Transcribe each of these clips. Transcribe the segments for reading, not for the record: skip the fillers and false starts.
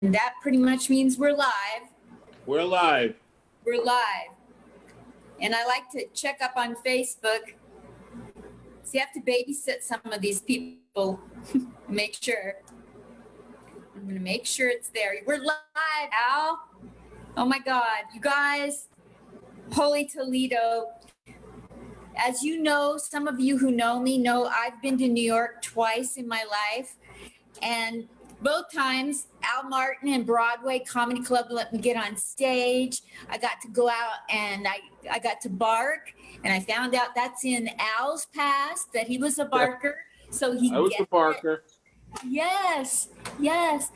that pretty much means we're live. We're live. We're live. And I like to check up on Facebook. So you have to babysit some of these people. Make sure. I'm going to make sure it's there. We're live, Al. Oh my God. You guys, Holy Toledo. As you know, some of you who know me know I've been to New York twice in my life. And both times, Al Martin and Broadway Comedy Club let me get on stage. I got to go out and I got to bark. And I found out that's in Al's past, that he was a barker. So I was a barker. Yes, yes.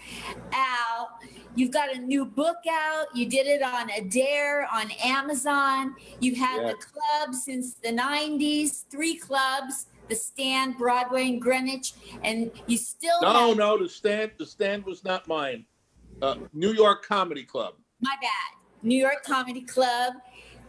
Al, you've got a new book out. You did it on Adair, on Amazon. You've had the club since the 90s, 3 clubs, the Stand, Broadway, and Greenwich, and you still No, the stand was not mine. New York Comedy Club. My bad. New York Comedy Club,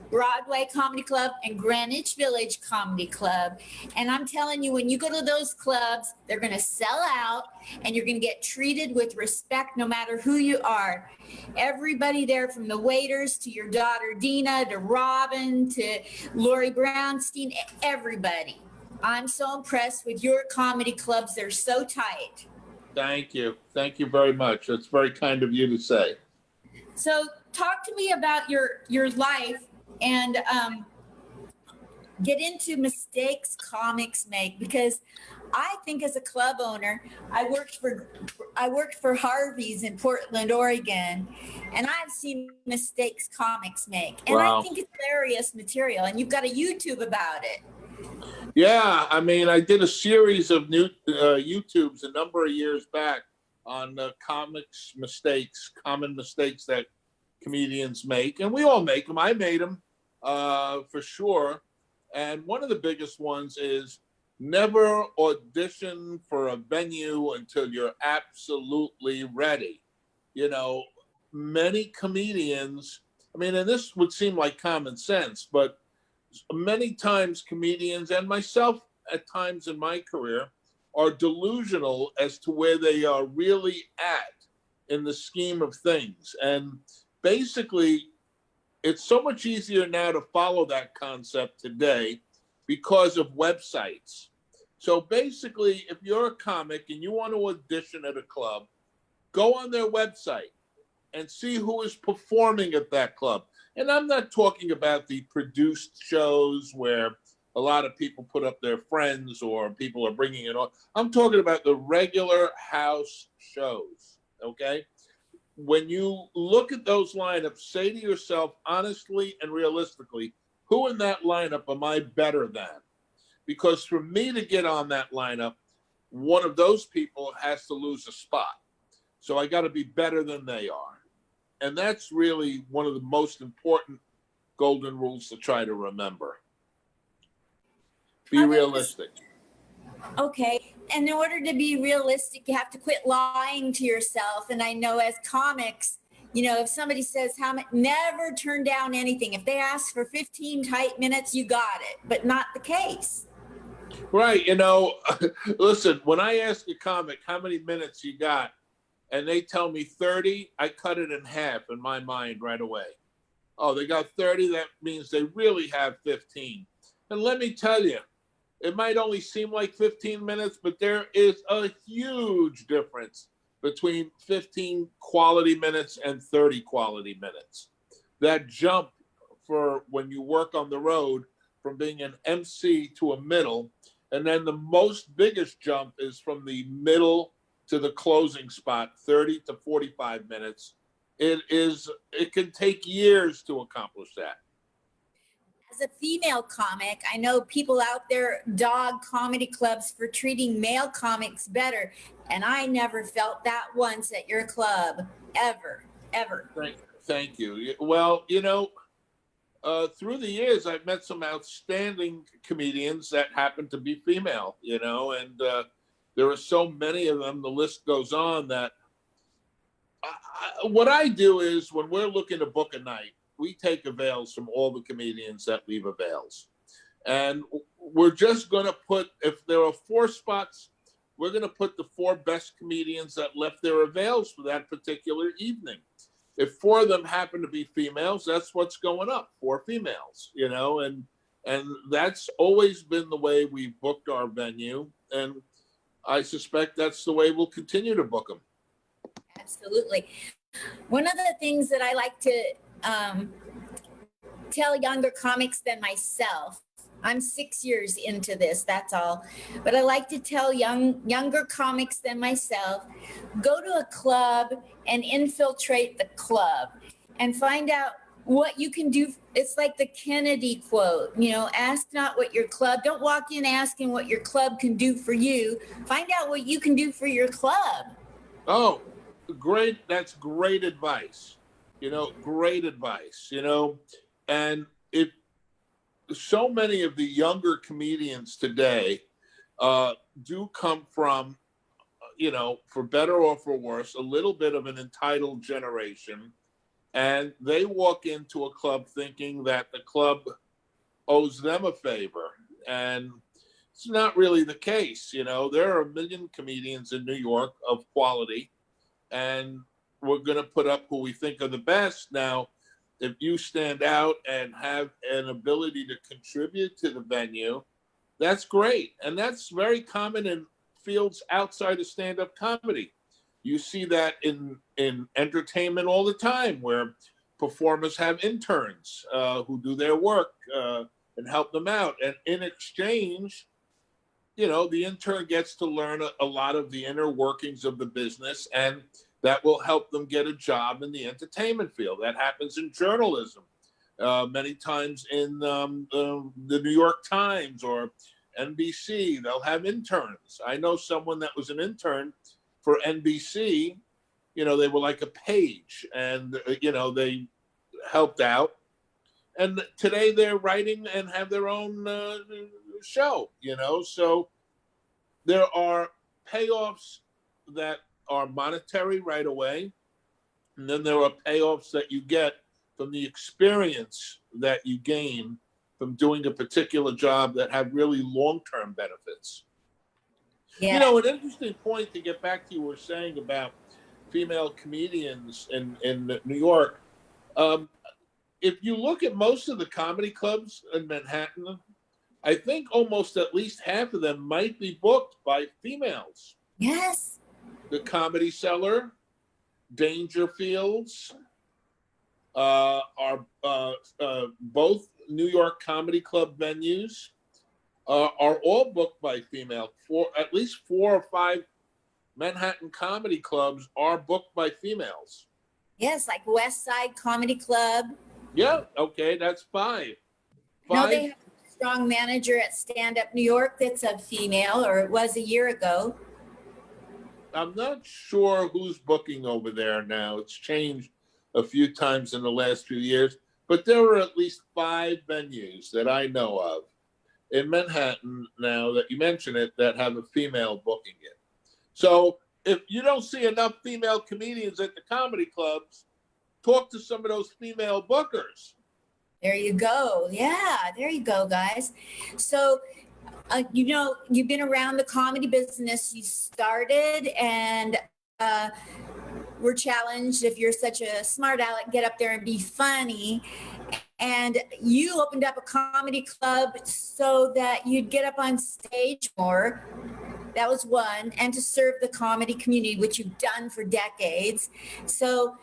Broadway Comedy Club, and Greenwich Village Comedy Club. And I'm telling you, when you go to those clubs, they're going to sell out and you're going to get treated with respect no matter who you are. Everybody there, from the waiters to your daughter Dinah to Robin to Lori Brownstein, everybody. I'm so impressed with your comedy clubs. They're so tight. Thank you. Thank you very much. That's very kind of you to say. So talk to me about your life and get into mistakes comics make, because I think as a club owner, I worked for Harvey's in Portland, Oregon, and I've seen mistakes comics make, and wow. I think it's hilarious material, and you've got a YouTube about it. Yeah, I mean, I did a series of new YouTubes a number of years back on comics mistakes, common mistakes that comedians make, and we all make them. I made them for sure. And one of the biggest ones is never audition for a venue until you're absolutely ready. You know, many comedians, I mean, and this would seem like common sense, but many times comedians, and myself at times in my career, are delusional as to where they are really at in the scheme of things. And basically, it's so much easier now to follow that concept today because of websites. So basically, if you're a comic and you want to audition at a club, go on their website and see who is performing at that club. And I'm not talking about the produced shows where a lot of people put up their friends or people are bringing it on. I'm talking about the regular house shows, okay? When you look at those lineups, say to yourself, honestly and realistically, who in that lineup am I better than? Because for me to get on that lineup, one of those people has to lose a spot. So I got to be better than they are. And that's really one of the most important golden rules to try to remember. Be realistic. Okay. And in order to be realistic, you have to quit lying to yourself. And I know as comics, you know, if somebody says never turn down anything. If they ask for 15 tight minutes, you got it, but not the case. Right. You know, listen, when I ask a comic how many minutes you got, and they tell me 30, I cut it in half in my mind right away. Oh, they got 30, that means they really have 15. And let me tell you, it might only seem like 15 minutes, but there is a huge difference between 15 quality minutes and 30 quality minutes. That jump for when you work on the road from being an MC to a middle, and then the most biggest jump is from the middle to the closing spot, 30 to 45 minutes. It can take years to accomplish that. As a female comic, I know people out there dog comedy clubs for treating male comics better. And I never felt that once at your club, ever. Thank you. Well, you know, through the years, I've met some outstanding comedians that happen to be female, you know, and there are so many of them, the list goes on, that what I do is when we're looking to book a night, we take avails from all the comedians that leave avails. And we're just going to put, if there are 4 spots, we're going to put the 4 best comedians that left their avails for that particular evening. If 4 of them happen to be females, that's what's going up, 4 females, you know, and that's always been the way we booked our venue. And I suspect that's the way we'll continue to book them. Absolutely. One of the things that I like to tell younger comics than myself, I'm 6 years into this, that's all. But I like to tell younger comics than myself, go to a club and infiltrate the club and find out what you can do. It's like the Kennedy quote, you know, ask not what your club, don't walk in asking what your club can do for you. Find out what you can do for your club. Oh, great. That's great advice. You know, great advice, you know, and if so many of the younger comedians today do come from, you know, for better or for worse, a little bit of an entitled generation. And they walk into a club thinking that the club owes them a favor. And it's not really the case. You know, there are a million comedians in New York of quality, and we're going to put up who we think are the best. Now, if you stand out and have an ability to contribute to the venue, that's great. And that's very common in fields outside of stand-up comedy. You see that in entertainment all the time, where performers have interns who do their work and help them out. And in exchange, you know, the intern gets to learn a lot of the inner workings of the business, and that will help them get a job in the entertainment field. That happens in journalism, many times in the New York Times or NBC. They'll have interns. I know someone that was an intern for NBC. You know, they were like a page, and, you know, they helped out. And today they're writing and have their own show, you know. So there are payoffs that are monetary right away. And then there are payoffs that you get from the experience that you gain from doing a particular job that have really long-term benefits. Yeah. You know, an interesting point to get back to you were saying about female comedians in New York. If you look at most of the comedy clubs in Manhattan, I think almost at least half of them might be booked by females. Yes. The Comedy Cellar, Dangerfields, are both New York Comedy Club venues. Are all booked by female. At least 4 or 5 Manhattan comedy clubs are booked by females. Yes, like West Side Comedy Club. Yeah, okay, that's 5. No, they have a strong manager at Stand Up New York that's a female, or it was a year ago. I'm not sure who's booking over there now. It's changed a few times in the last few years, but there are at least 5 venues that I know of in Manhattan now that you mention it that have a female booking it. So if you don't see enough female comedians at the comedy clubs, talk to some of those female bookers. There you go. Yeah, there you go, guys. So, you know, you've been around the comedy business. You started and were challenged. If you're such a smart aleck, get up there and be funny. And you opened up a comedy club so that you'd get up on stage more. That was one. And to serve the comedy community, which you've done for decades. So,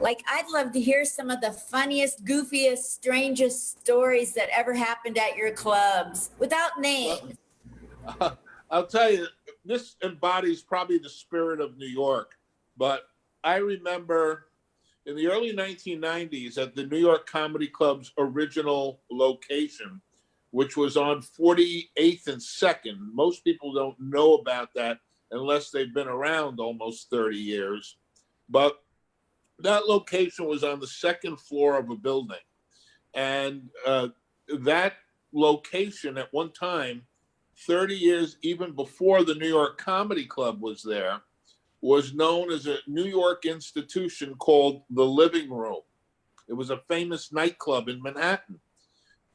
like, I'd love to hear some of the funniest, goofiest, strangest stories that ever happened at your clubs without names. Well, I'll tell you, this embodies probably the spirit of New York. But I remember in the early 1990s at the New York Comedy Club's original location, which was on 48th and 2nd. Most people don't know about that unless they've been around almost 30 years. But that location was on the 2nd floor of a building. And that location at one time, 30 years even before the New York Comedy Club was there, was known as a New York institution called the Living Room. It was a famous nightclub in Manhattan.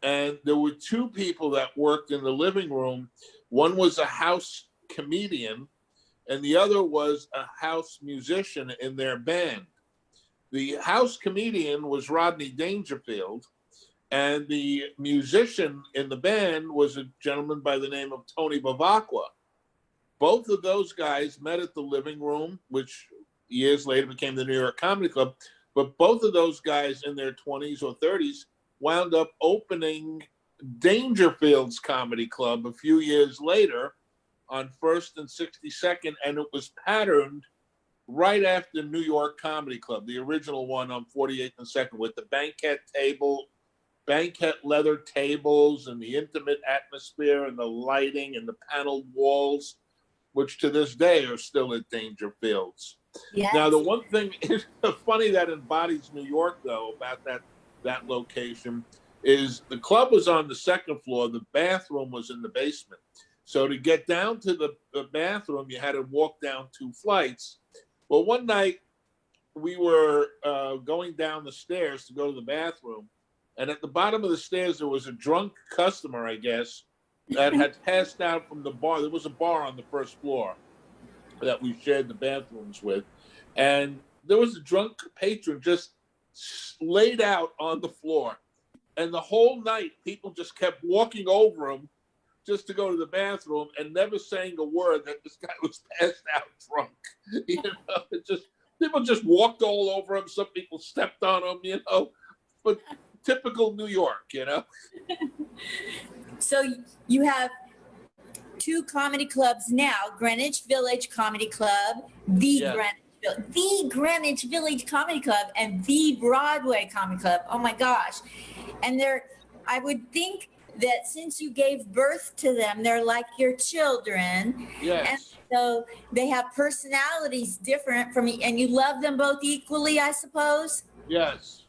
And there were 2 people that worked in the living room. One was a house comedian, and the other was a house musician in their band. The house comedian was Rodney Dangerfield, and the musician in the band was a gentleman by the name of Tony Bavacqua. Both of those guys met at the Living Room, which years later became the New York Comedy Club. But both of those guys in their 20s or 30s wound up opening Dangerfield's Comedy Club a few years later on 1st and 62nd, and it was patterned right after New York Comedy Club, the original one on 48th and 2nd, with the banquet leather tables and the intimate atmosphere and the lighting and the paneled walls, which to this day are still at Dangerfield's. Yes. Now, the one thing is funny that embodies New York, though, about that location is the club was on the second floor. The bathroom was in the basement. So to get down to the bathroom, you had to walk down 2 flights. Well, one night we were going down the stairs to go to the bathroom. And at the bottom of the stairs, there was a drunk customer, I guess, that had passed out from the bar. There was a bar on the first floor that we shared the bathrooms with. And there was a drunk patron just laid out on the floor. And the whole night, people just kept walking over him just to go to the bathroom and never saying a word that this guy was passed out drunk. You know, people just walked all over him. Some people stepped on him, you know, but typical New York, you know. So you have 2 comedy clubs now, Greenwich Village Comedy Club, the Greenwich Village Comedy Club, and the Broadway Comedy Club. Oh my gosh. And I would think that since you gave birth to them, they're like your children. Yes. And so they have personalities different from you, and you love them both equally, I suppose? Yes.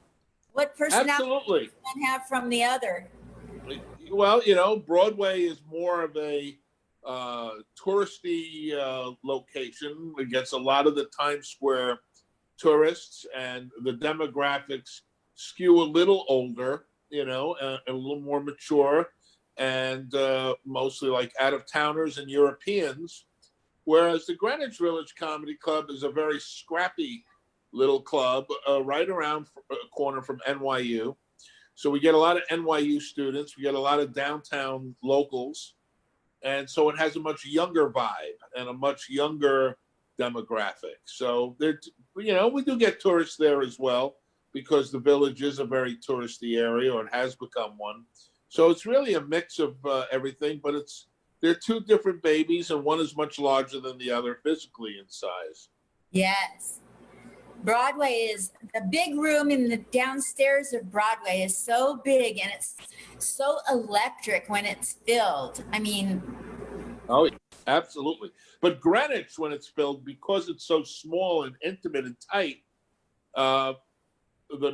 What personality Absolutely. does one have from the other? Well, you know, Broadway is more of a touristy location. It gets a lot of the Times Square tourists, and the demographics skew a little older, you know, a little more mature, and mostly like out-of-towners and Europeans. Whereas the Greenwich Village Comedy Club is a very scrappy little club right around a corner from NYU. So we get a lot of NYU students. We get a lot of downtown locals. And so it has a much younger vibe and a much younger demographic. So, you know, we do get tourists there as well, because the Village is a very touristy area, or it has become one. So it's really a mix of everything, but they're 2 different babies, and one is much larger than the other physically in size. Yes. Broadway is the big room in the downstairs of Broadway is so big, and it's so electric when it's filled. I mean, oh, absolutely. But Greenwich, when it's filled, because it's so small and intimate and tight, the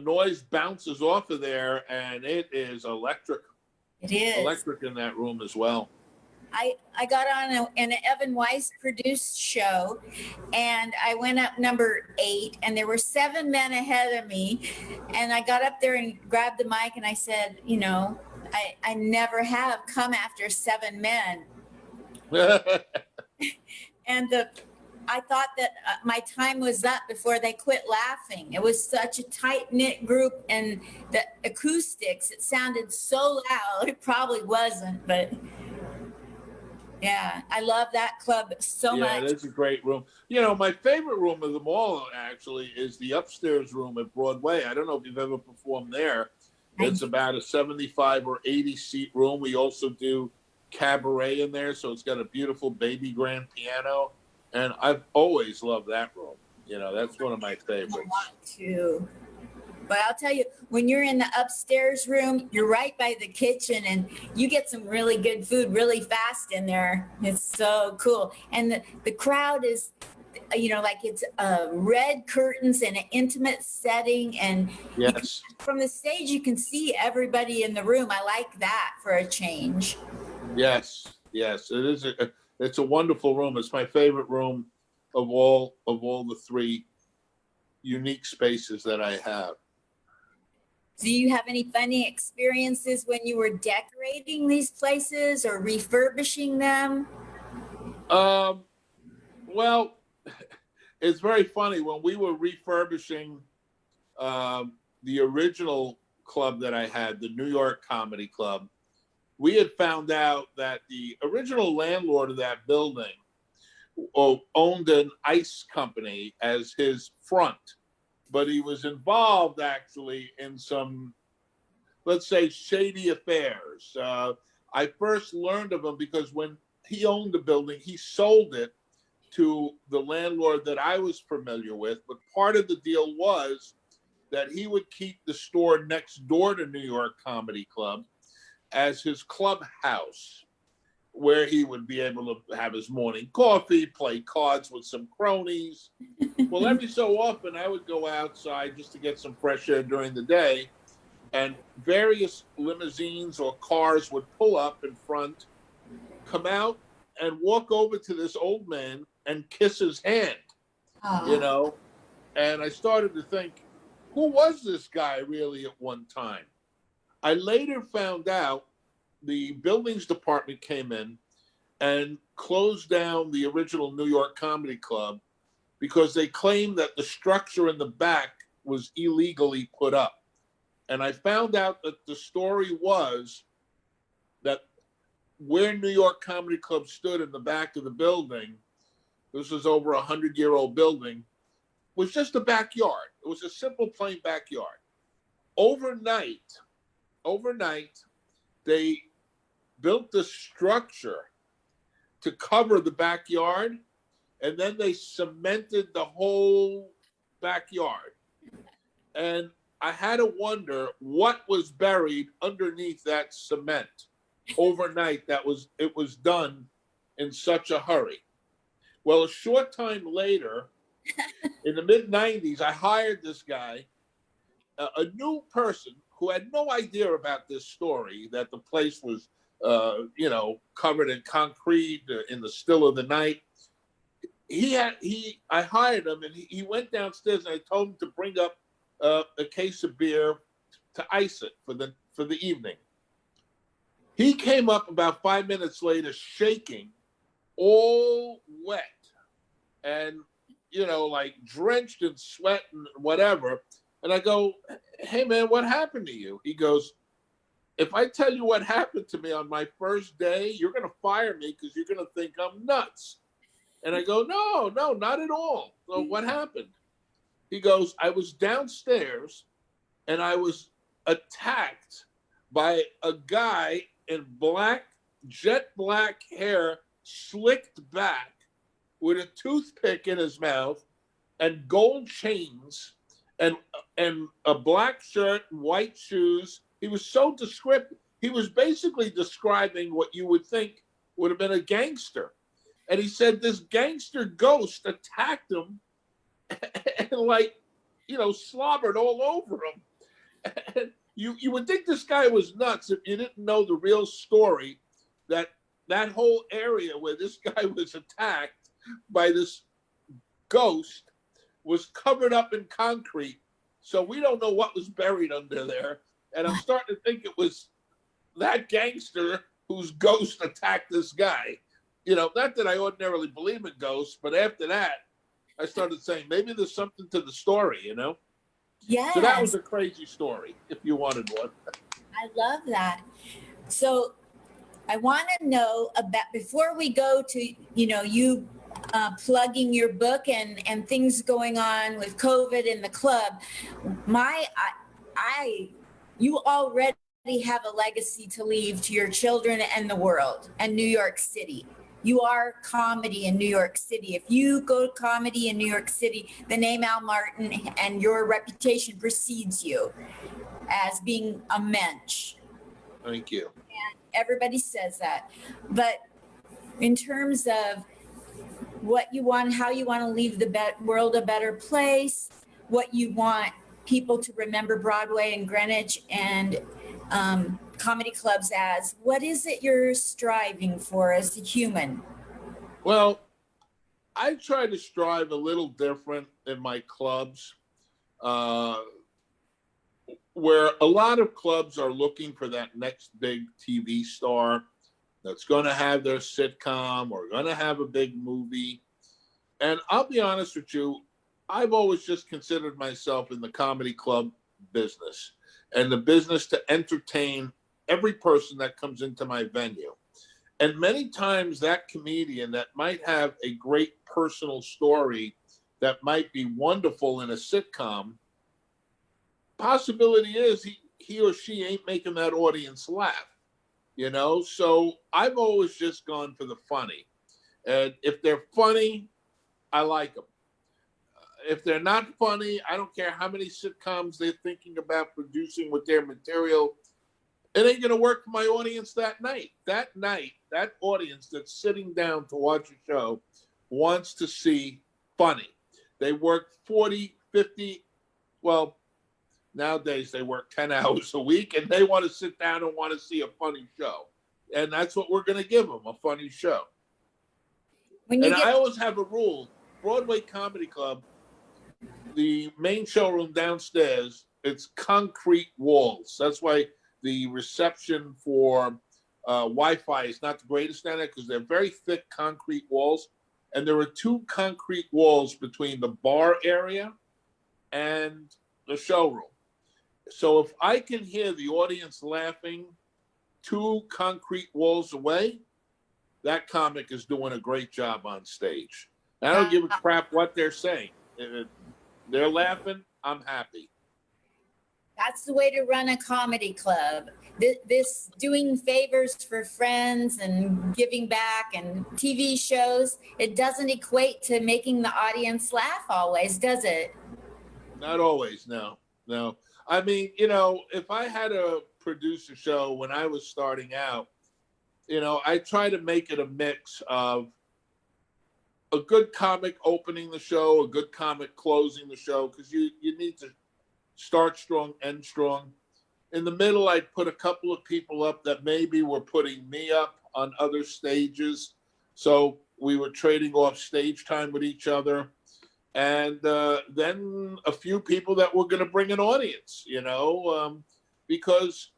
noise bounces off of there, and it is electric. It is electric in that room as well. I got on an Evan Weiss produced show, and I went up number 8, and there were 7 men ahead of me, and I got up there and grabbed the mic, and I said, you know, I never have come after 7 men. And I thought that my time was up before they quit laughing. It was such a tight-knit group, and the acoustics, it sounded so loud. It probably wasn't, but yeah, I love that club so much. Yeah, it is a great room. You know, my favorite room of them all, actually, is the upstairs room at Broadway. I don't know if you've ever performed there. It's about a 75 or 80 seat room. We also do cabaret in there, so it's got a beautiful baby grand piano. And I've always loved that room. You know, that's one of my favorites. I want to. But I'll tell you, when you're in the upstairs room, you're right by the kitchen, and you get some really good food really fast in there. It's so cool. And the crowd is, you know, like it's red curtains and an intimate setting. And yes, from the stage, you can see everybody in the room. I like that for a change. Yes, yes. It is. It's a wonderful room. It's my favorite room of all the 3 unique spaces that I have. Do you have any funny experiences when you were decorating these places or refurbishing them? Um, well, it's very funny when we were refurbishing the original club that I had, the New York Comedy Club. We had found out that the original landlord of that building owned an ice company as his front, but he was involved actually in some, let's say, shady affairs. I first learned of him because when he owned the building, he sold it to the landlord that I was familiar with. But part of the deal was that he would keep the store next door to New York Comedy Club as his clubhouse, where he would be able to have his morning coffee, play cards with some cronies. Well, every so often I would go outside just to get some fresh air during the day, and various limousines or cars would pull up in front, come out, and walk over to this old man and kiss his hand, you know? And I started to think, who was this guy really at one time? I later found out the buildings department came in and closed down the original New York Comedy Club because they claimed that the structure in the back was illegally put up. And I found out that the story was that where New York Comedy Club stood in the back of the building, this was over 100-year-old building, was just a backyard. It was a simple, plain backyard. Overnight, they built the structure to cover the backyard, and then they cemented the whole backyard. And I had to wonder what was buried underneath that cement overnight. It was done in such a hurry. Well, a short time later, in the mid-90s, I hired this guy, a new person who had no idea about this story, that the place was, covered in concrete in the still of the night. I hired him, and he went downstairs, and I told him to bring up a case of beer to ice it for the evening. He came up about 5 minutes later, shaking, all wet, and like drenched in sweat and whatever. And I go, "Hey man, what happened to you?" He goes, "If I tell you what happened to me on my first day, you're going to fire me because you're going to think I'm nuts." And I go, no, not at all. So what happened? He goes, "I was downstairs and I was attacked by a guy in jet black hair, slicked back, with a toothpick in his mouth and gold chains and a black shirt and white shoes." He was so descriptive. He was basically describing what you would think would have been a gangster. And he said this gangster ghost attacked him and slobbered all over him. And you would think this guy was nuts if you didn't know the real story, that whole area where this guy was attacked by this ghost was covered up in concrete. So we don't know what was buried under there. And I'm starting to think it was that gangster whose ghost attacked this guy. Not that I ordinarily believe in ghosts, but after that, I started saying maybe there's something to the story, Yes. So that was a crazy story, if you wanted one. I love that. So I want to know about, before we go to, you plugging your book and things going on with COVID in the club, you already have a legacy to leave to your children and the world and New York City. You are comedy in New York City. If you go to comedy in New York City, the name Al Martin and your reputation precedes you as being a mensch. Thank you. And everybody says that. But in terms of what you want, how you want to leave the world a better place, what you want people to remember Broadway and Greenwich and comedy clubs as, what is it you're striving for as a human? Well, I try to strive a little different in my clubs, where a lot of clubs are looking for that next big TV star. that's going to have their sitcom or going to have a big movie. And I'll be honest with you, I've always just considered myself in the comedy club business and the business to entertain every person that comes into my venue. And many times that comedian that might have a great personal story that might be wonderful in a sitcom, possibility is he or she ain't making that audience laugh, you know? So I've always just gone for the funny. And if they're funny, I like them. If they're not funny, I don't care how many sitcoms they're thinking about producing with their material. It ain't going to work for my audience that night. That night, that audience that's sitting down to watch a show wants to see funny. They work 40, 50, well, nowadays they work 10 hours a week, and they want to sit down and want to see a funny show. And that's what we're going to give them, a funny show. I always have a rule, Broadway Comedy Club, the main showroom downstairs, it's concrete walls. That's why the reception for Wi-Fi is not the greatest down there, because they're very thick concrete walls. And there are two concrete walls between the bar area and the showroom. So if I can hear the audience laughing 2 concrete walls away, that comic is doing a great job on stage. I don't give a crap what they're saying. If they're laughing, I'm happy. That's the way to run a comedy club. This doing favors for friends and giving back and TV shows, it doesn't equate to making the audience laugh always, does it? Not always, no. I mean, you know, if I had to produce a show when I was starting out, you know, I try to make it a mix of a good comic opening the show, a good comic closing the show, because you need to start strong, end strong. In the middle, I'd put a couple of people up that maybe were putting me up on other stages. So we were trading off stage time with each other. And then a few people that were going to bring an audience, you know, because,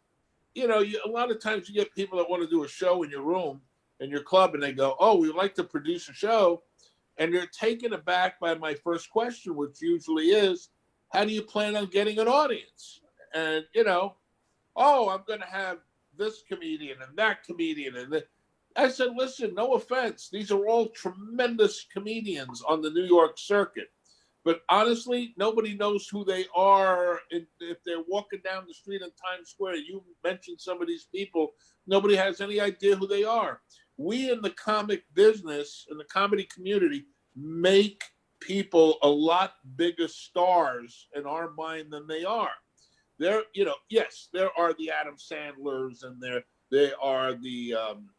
you know, a lot of times you get people that want to do a show in your room, in your club, and they go, oh, we'd like to produce a show. And they're taken aback by my first question, which usually is, how do you plan on getting an audience? And, you know, oh, I'm going to have this comedian and that comedian. And I said, listen, no offense. These are all tremendous comedians on the New York circuit. But honestly, nobody knows who they are. If they're walking down the street in Times Square, you mentioned some of these people, nobody has any idea who they are. We in the comic business, in the comedy community, make people a lot bigger stars in our mind than they are. There, you know, yes, there are the Adam Sandlers and they are the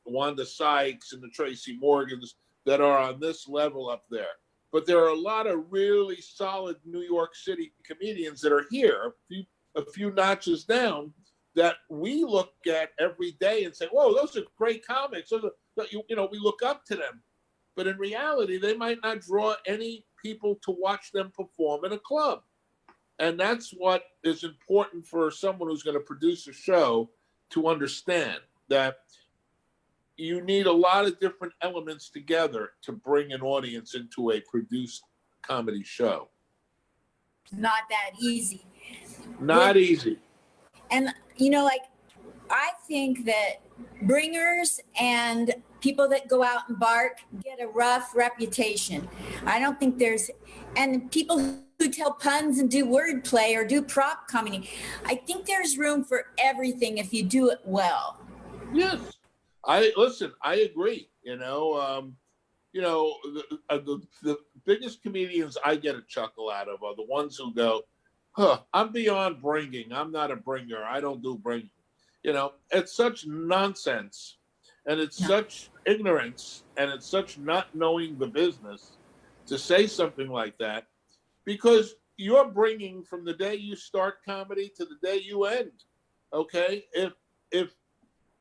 Wanda Sykes and the Tracy Morgans that are on this level up there. But there are a lot of really solid New York City comedians that are here, a few notches down, that we look at every day and say, whoa, those are great comics. You know, we look up to them. But in reality, they might not draw any people to watch them perform in a club. And that's what is important for someone who's going to produce a show to understand, that you need a lot of different elements together to bring an audience into a produced comedy show. Not that easy. Not easy. And, you know, like, I think that bringers and people that go out and bark get a rough reputation. I don't think and people who tell puns and do wordplay or do prop comedy, I think there's room for everything if you do it well. Yes. I agree. You know, the biggest comedians I get a chuckle out of are the ones who go, I'm beyond bringing. I'm not a bringer. I don't do bringing. You know, it's such nonsense, and it's such ignorance, and it's such not knowing the business to say something like that, because you're bringing from the day you start comedy to the day you end. Okay, if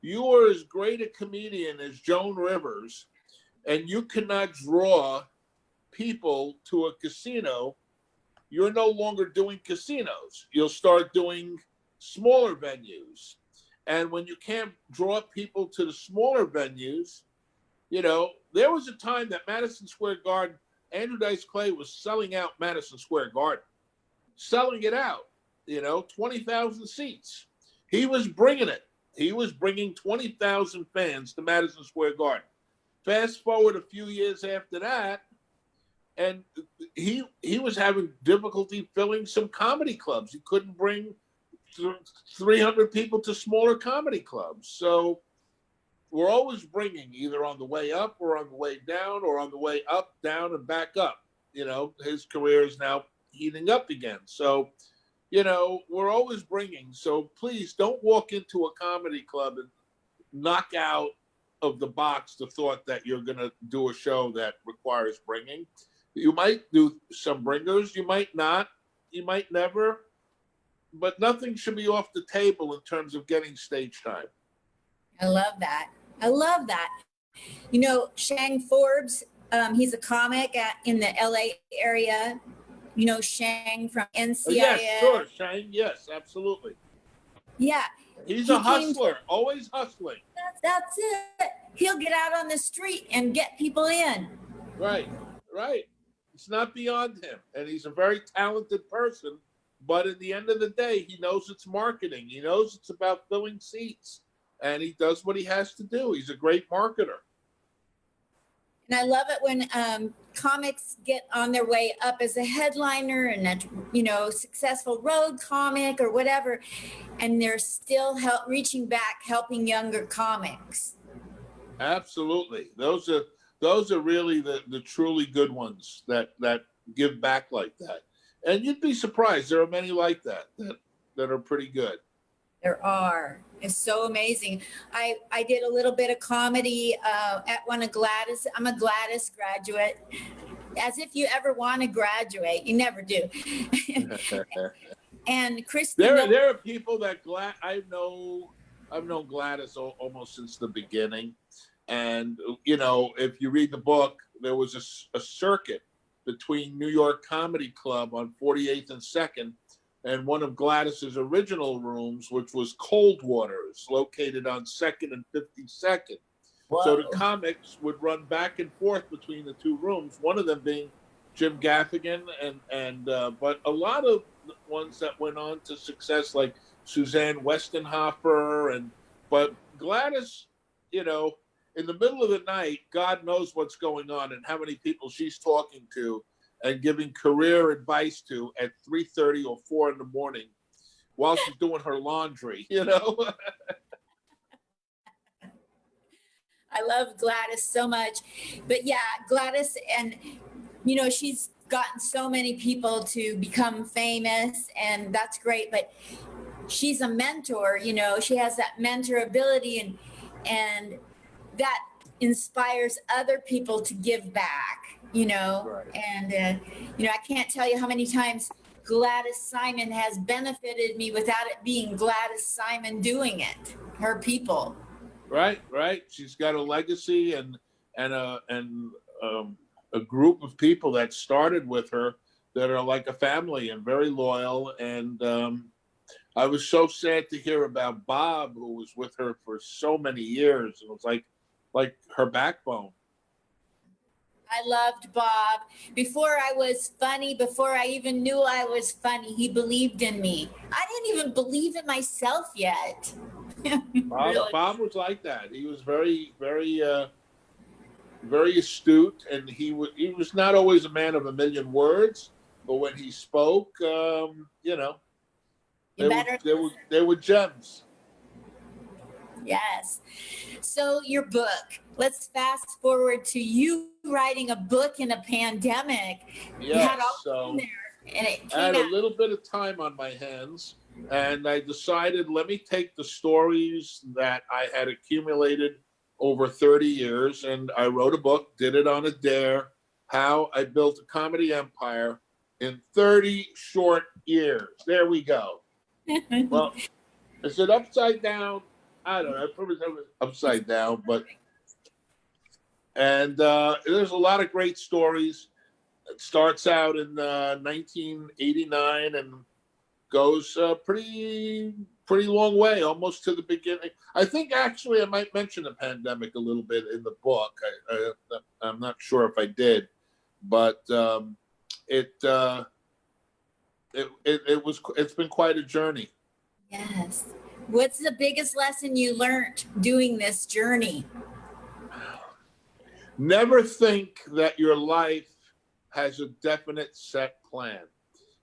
you are as great a comedian as Joan Rivers, and you cannot draw people to a casino, you're no longer doing casinos. You'll start doing smaller venues. And when you can't draw people to the smaller venues, you know, there was a time that Madison Square Garden, Andrew Dice Clay was selling out Madison Square Garden, selling it out, you know, 20,000 seats. He was bringing it. He was bringing 20,000 fans to Madison Square Garden. Fast forward a few years after that, and he was having difficulty filling some comedy clubs. He couldn't bring 300 people to smaller comedy clubs. So we're always bringing, either on the way up or on the way down or on the way up, down, and back up. You know, his career is now heating up again. So, you know, we're always bringing. So please don't walk into a comedy club and knock out of the box the thought that you're going to do a show that requires bringing. You might do some bringers, you might not, you might never, but nothing should be off the table in terms of getting stage time. I love that. I love that. You know, Shang Forbes, he's a comic in the LA area. You know, Shang from NCIS. Oh, yes, sure, Shang. Yes, absolutely. Yeah. He's a hustler, always hustling. That's it. He'll get out on the street and get people in. Right, right. It's not beyond him. And he's a very talented person. But at the end of the day, he knows it's marketing. He knows it's about filling seats. And he does what he has to do. He's a great marketer. And I love it when comics get on their way up as a headliner and a, you know, successful road comic or whatever, and they're still reaching back, helping younger comics. Absolutely. Those are really the truly good ones that give back like that. And you'd be surprised. There are many like that are pretty good. There are. It's so amazing. I did a little bit of comedy at one of Gladys. I'm a Gladys graduate. As if you ever want to graduate. You never do. And Kristen. There are people that I've known Gladys almost since the beginning. And, you know, if you read the book, there was a circuit between New York Comedy Club on 48th and 2nd and one of Gladys's original rooms, which was Cold Waters, located on 2nd and 52nd. Whoa. So the comics would run back and forth between the two rooms, one of them being Jim Gaffigan, but a lot of the ones that went on to success, like Suzanne Westenhofer, but Gladys, you know, in the middle of the night, God knows what's going on and how many people she's talking to and giving career advice to at 3:30 or 4 in the morning while she's doing her laundry, you know? I love Gladys so much. But yeah, Gladys, and, you know, she's gotten so many people to become famous, and that's great. But she's a mentor, you know, she has that mentor ability, and that inspires other people to give back, you know. Right. And, you know, I can't tell you how many times Gladys Simon has benefited me without it being Gladys Simon doing it, her people. Right, right. She's got a legacy and a group of people that started with her that are like a family and very loyal. And I was so sad to hear about Bob, who was with her for so many years. It was like her backbone. I loved Bob. Before I was funny, before I even knew I was funny, he believed in me. I didn't even believe in myself yet. Really? Bob was like that. He was very, very, very astute, and he was not always a man of a million words, but when he spoke, you know, there were gems. Yes. So your book, let's fast forward to you writing a book in a pandemic. Yes, you had all in there, and it came I had out. a little bit of time on my hands, and I decided, let me take the stories that I had accumulated over 30 years, and I wrote a book, did it on a dare, how I built a comedy empire in 30 short years. There we go. Well, is it upside down? I don't know. I probably never was upside down, and there's a lot of great stories. It starts out in 1989 and goes pretty pretty long way, almost to the beginning. I think actually I might mention the pandemic a little bit in the book. I'm not sure if I did, but it's been quite a journey. Yes. What's the biggest lesson you learned doing this journey? Never think that your life has a definite set plan,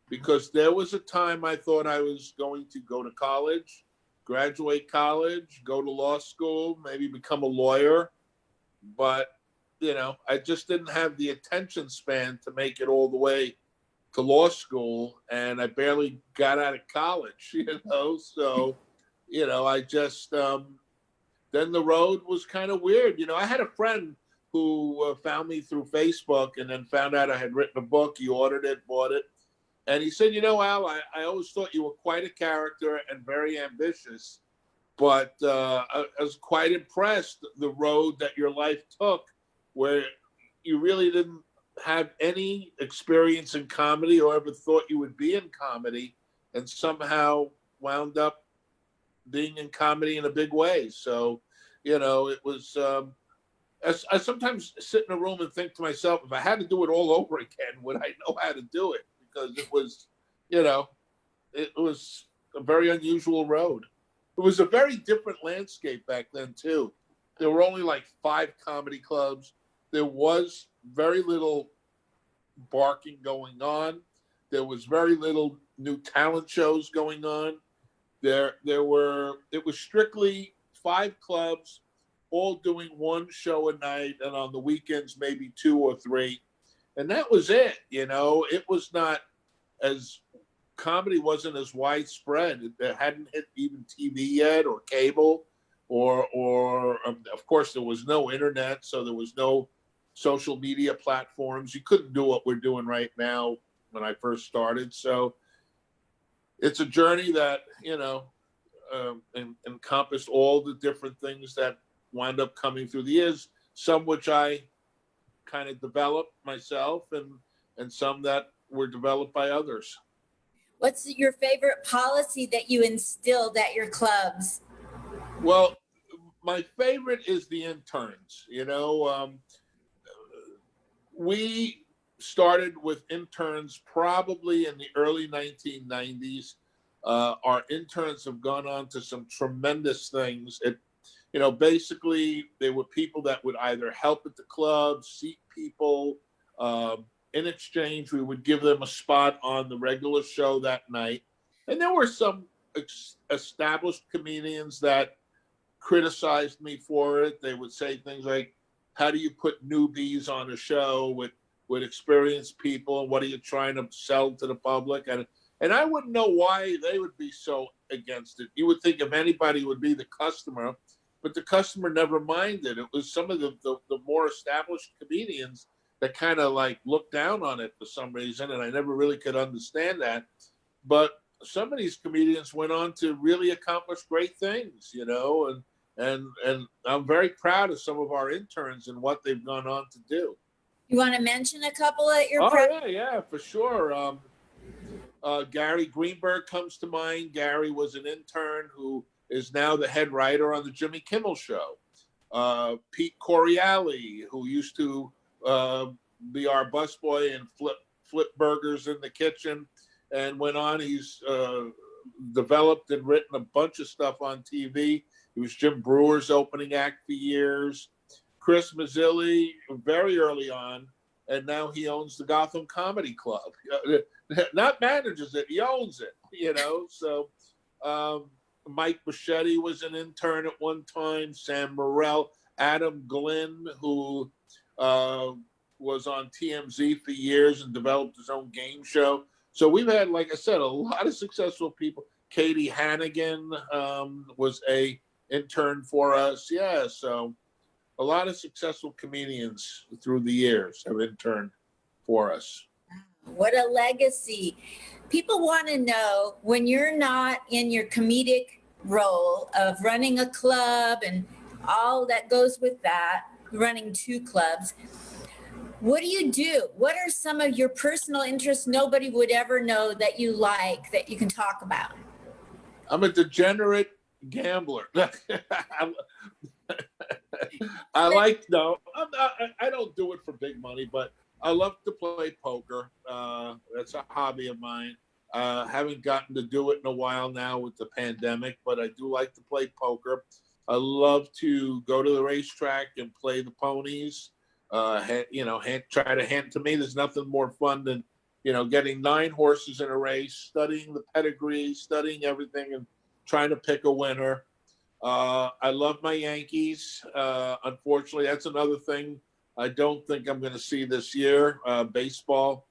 because there was a time I thought I was going to go to college, graduate college, go to law school, maybe become a lawyer. But, I just didn't have the attention span to make it all the way to law school. And I barely got out of college, So, I just, then the road was kind of weird. I had a friend who found me through Facebook and then found out I had written a book. He ordered it, bought it. And he said, Al, I always thought you were quite a character and very ambitious, but I was quite impressed the road that your life took, where you really didn't have any experience in comedy or ever thought you would be in comedy, and somehow wound up being in comedy in a big way. So, it was, I sometimes sit in a room and think to myself, if I had to do it all over again, would I know how to do it? Because it was, it was a very unusual road. It was a very different landscape back then, too. There were only like 5 comedy clubs. There was very little barking going on. There was very little new talent shows going on. It was strictly 5 clubs, all doing one show a night, and on the weekends, maybe 2 or 3. And that was it. It was not comedy wasn't as widespread. It hadn't hit even TV yet, or cable, or of course there was no internet, so there was no social media platforms. You couldn't do what we're doing right now when I first started. So it's a journey that, encompassed all the different things that wound up coming through the years, some which I kind of developed myself, and some that were developed by others. What's your favorite policy that you instilled at your clubs? Well, my favorite is the interns. We started with interns probably in the early 1990s. Our interns have gone on to some tremendous things. Basically, they were people that would either help at the club, seat people. In exchange, we would give them a spot on the regular show that night. And there were some established comedians that criticized me for it. They would say things like, how do you put newbies on a show with experienced people? What are you trying to sell to the public? And I wouldn't know why they would be so against it. You would think if anybody would be the customer, but the customer never minded. It was some of the more established comedians that kind of like looked down on it for some reason, and I never really could understand that. But some of these comedians went on to really accomplish great things, and I'm very proud of some of our interns and what they've gone on to do. You want to mention a couple at your yeah, for sure. Gary Greenberg comes to mind. Gary was an intern who is now the head writer on the Jimmy Kimmel Show. Pete Coriali, who used to be our busboy and flip burgers in the kitchen, and went on. He's developed and written a bunch of stuff on TV. He was Jim Brewer's opening act for years. Chris Mazzilli, very early on, and now he owns the Gotham Comedy Club. Not manages it, he owns it, So Mike Bichetti was an intern at one time. Sam Morrell, Adam Glynn, who was on TMZ for years and developed his own game show. So we've had, like I said, a lot of successful people. Katie Hannigan was a intern for us. Yeah, so a lot of successful comedians through the years have interned for us. What a legacy. People want to know, when you're not in your comedic role of running a club and all that goes with that, running 2 clubs, what do you do? What are some of your personal interests nobody would ever know that you like, that you can talk about? I'm a degenerate gambler. I like, no, I'm not, I don't do it for big money, but I love to play poker. That's a hobby of mine. Haven't gotten to do it in a while now with the pandemic, but I do like to play poker. I love to go to the racetrack and play the ponies. Try to hand to me. There's nothing more fun than, getting 9 horses in a race, studying the pedigree, studying everything, and trying to pick a winner. I love my Yankees. Unfortunately, that's another thing I don't think I'm going to see this year, baseball.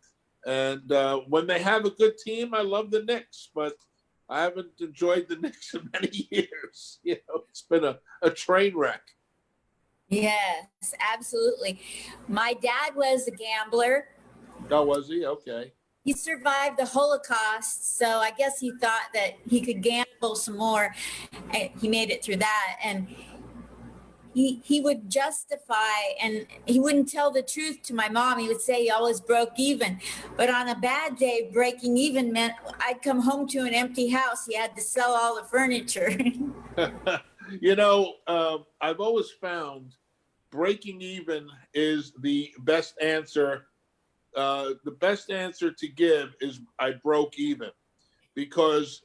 And when they have a good team, I love the Knicks, but I haven't enjoyed the Knicks in many years. It's been a train wreck. Yes, absolutely. My dad was a gambler. Oh, was he? Okay. He survived the Holocaust, so I guess he thought that he could gamble some more. And he made it through that, and he would justify, and he wouldn't tell the truth to my mom. He would say he always broke even, but on a bad day, breaking even meant I'd come home to an empty house. He had to sell all the furniture. I've always found breaking even is the best answer. The best answer to give is I broke even, because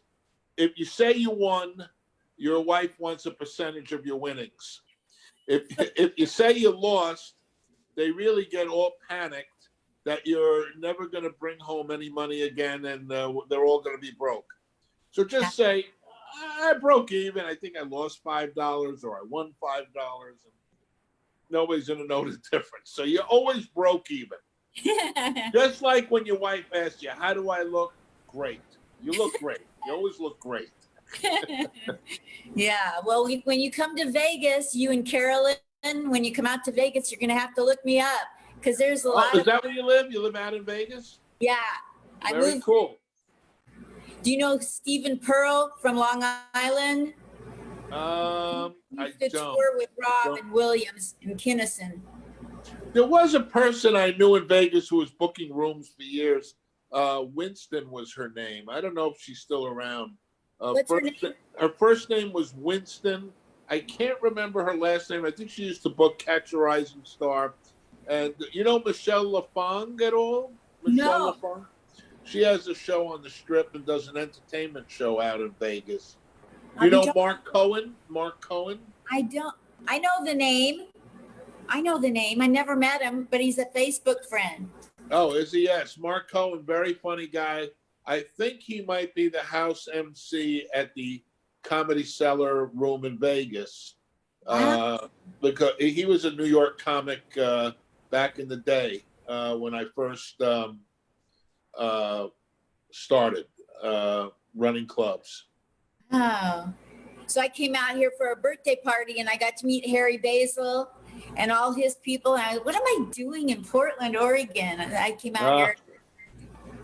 if you say you won, your wife wants a percentage of your winnings. If you say you lost, they really get all panicked that you're never going to bring home any money again, and they're all going to be broke. So just say, I broke even. I think I lost $5 or I won $5. And nobody's going to know the difference. So you always broke even. Just like when your wife asks you, how do I look? Great. You look great. You always look great. Yeah. Well, when you come to Vegas, you and Carolyn, when you come out to Vegas, you're going to have to look me up, because there's a lot Is that where you live? You live out in Vegas? Yeah. Very cool. Do you know Stephen Pearl from Long Island? I don't. Tour with Rob and Williams and Kinnison. There was a person I knew in Vegas who was booking rooms for years. Winston was her name. I don't know if she's still around. What's her name? Her first name was Winston. I can't remember her last name. I think she used to book Catch a Rising Star. And you know Michelle LaFong at all? Michelle LaFong? She has a show on the Strip and does an entertainment show out in Vegas. You know Mark Cohen? Mark Cohen? I don't. I know the name. I never met him, but he's a Facebook friend. Oh, is he? Yes. Mark Cohen, very funny guy. I think he might be the house MC at the Comedy Cellar room in Vegas. Because he was a New York comic back in the day when I first started running clubs. Oh, so I came out here for a birthday party and I got to meet Harry Basil and all his people. And what am I doing in Portland, Oregon? And I came out here.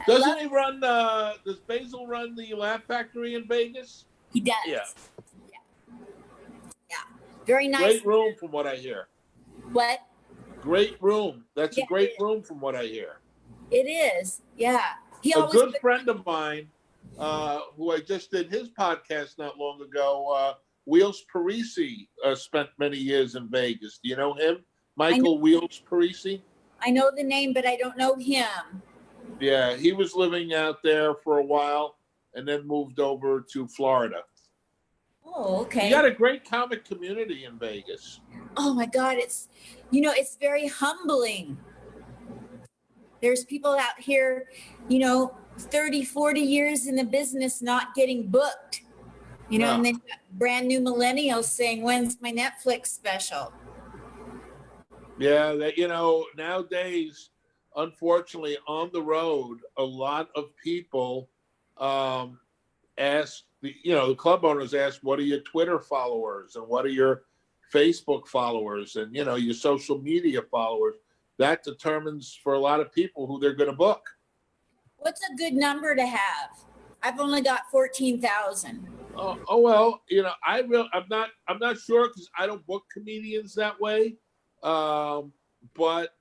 Doesn't he run, does Basil run the Laugh Factory in Vegas? He does. Yeah. Very nice. Great room from what I hear. What? Great room. That's a great room from what I hear. It is. Yeah. A good friend of mine, who I just did his podcast not long ago, Wheels Parisi, spent many years in Vegas. Do you know him? Michael Wheels Parisi? I know the name, but I don't know him. Yeah, he was living out there for a while and then moved over to Florida. Oh, okay. You got a great comic community in Vegas. Oh my God, it's very humbling. There's people out here, 30, 40 years in the business not getting booked. And they've got brand new millennials saying, when's my Netflix special? Yeah, nowadays, unfortunately, on the road, a lot of people ask, the club owners ask, what are your Twitter followers and what are your Facebook followers and, your social media followers? That determines for a lot of people who they're going to book. What's a good number to have? I've only got 14,000. Oh well, I'm not sure because I don't book comedians that way. But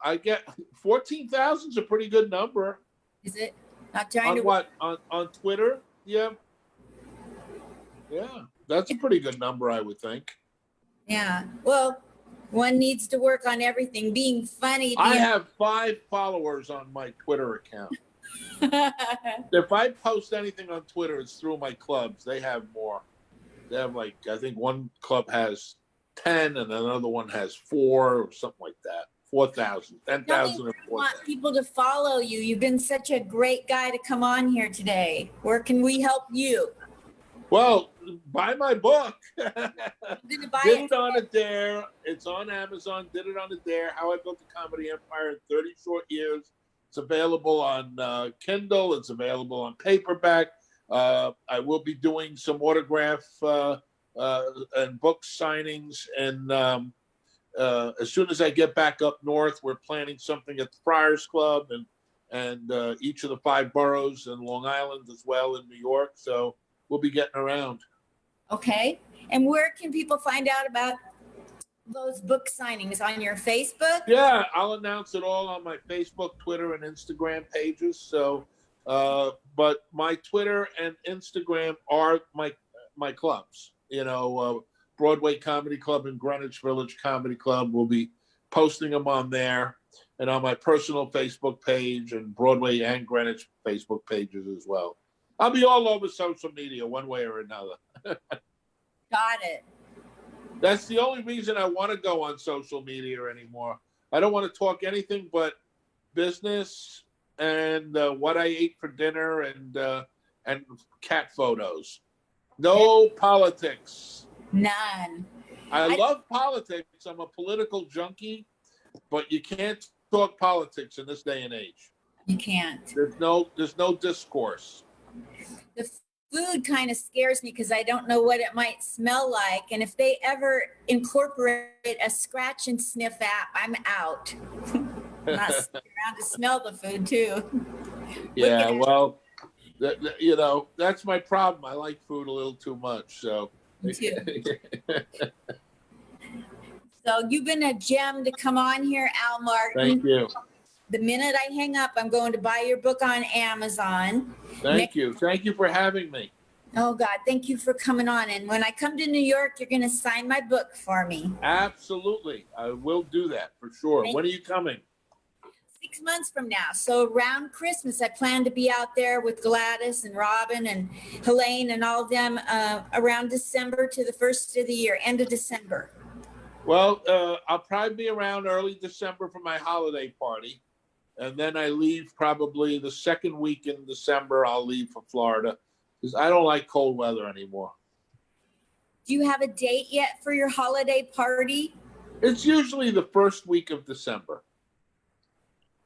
I get 14,000 is a pretty good number. Is it? Not trying on to what on Twitter? Yep. Yeah, that's a pretty good number, I would think. Yeah. Well, one needs to work on everything. Being funny. I have 5 followers on my Twitter account. If I post anything on Twitter, it's through my clubs. They have more. They have like, I think one club has 10 and another one has 4 or something like that. 4,000, 10,000 or 4,000. I want people to follow you. You've been such a great guy to come on here today. Where can we help you? Well, buy my book. I'm gonna buy Did it. it on a dare. It's on Amazon. Did it on a dare. How I Built a Comedy Empire in 30 Short Years. It's available on Kindle. It's available on paperback. I will be doing some autograph and book signings. And as soon as I get back up north, we're planning something at the Friars Club and each of the 5 boroughs in Long Island as well in New York. So we'll be getting around. Okay. And where can people find out about those book signings? On your Facebook? Yeah, I'll announce it all on my Facebook, Twitter, and Instagram pages. So, but my Twitter and Instagram are my clubs. You know, Broadway Comedy Club and Greenwich Village Comedy Club will be posting them on there, and on my personal Facebook page and Broadway and Greenwich Facebook pages as well. I'll be all over social media one way or another. Got it. That's the only reason I want to go on social media anymore. I don't want to talk anything but business and what I ate for dinner and cat photos. No politics. None. I love politics. I'm a political junkie, but you can't talk politics in this day and age. You can't. There's no discourse. The food kind of scares me because I don't know what it might smell like. And if they ever incorporate a scratch and sniff app, I'm out. I'm not sticking around to smell the food too. Yeah, well, you know, that's my problem. I like food a little too much. So. Me too. So you've been a gem to come on here, Al Martin. Thank you. The minute I hang up, I'm going to buy your book on Amazon. Thank you. Thank you for having me. Oh, God, thank you for coming on. And when I come to New York, you're going to sign my book for me. Absolutely. I will do that for sure. When are you coming? 6 months from now. So around Christmas, I plan to be out there with Gladys and Robin and Helene and all of them around December to the first of the year, end of December. Well, I'll probably be around early December for my holiday party. And then I leave probably the second week in December. I'll leave for Florida because I don't like cold weather anymore. Do you have a date yet for your holiday party? It's usually the first week of December.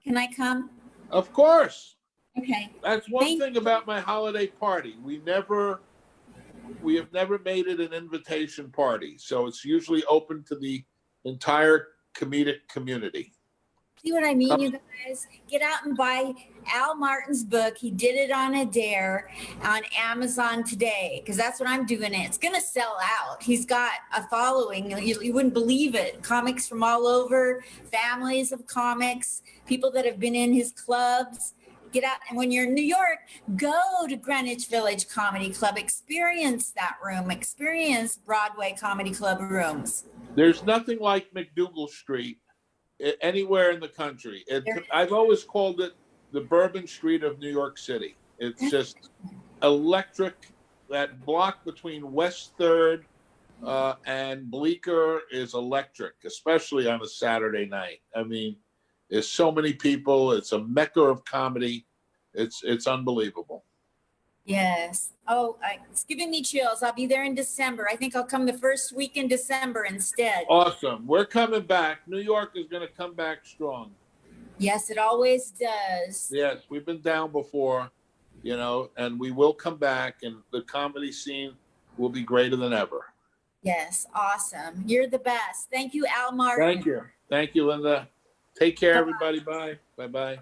Can I come? Of course. Okay. That's one thing about my holiday party. We have never made it an invitation party. So it's usually open to the entire comedic community. See what I mean, you guys? Get out and buy Al Martin's book. He did it on a dare on Amazon today because that's what I'm doing. It's going to sell out. He's got a following. You wouldn't believe it. Comics from all over, families of comics, people that have been in his clubs. Get out. And when you're in New York, go to Greenwich Village Comedy Club. Experience that room. Experience Broadway Comedy Club rooms. There's nothing like McDougal Street anywhere in the country. I've always called it the Bourbon Street of New York City. It's just electric. That block between West 3rd and Bleecker is electric, especially on a Saturday night. I mean, there's so many people. It's a mecca of comedy. It's unbelievable. Yes. Oh, it's giving me chills. I'll be there in December. I think I'll come the first week in December instead. Awesome. We're coming back. New York is going to come back strong. Yes, it always does. Yes, we've been down before, you know, and we will come back, and the comedy scene will be greater than ever. Yes, awesome. You're the best. Thank you, Al Martin. Thank you. Thank you, Linda. Take care, everybody. Bye. Bye-bye. Bye.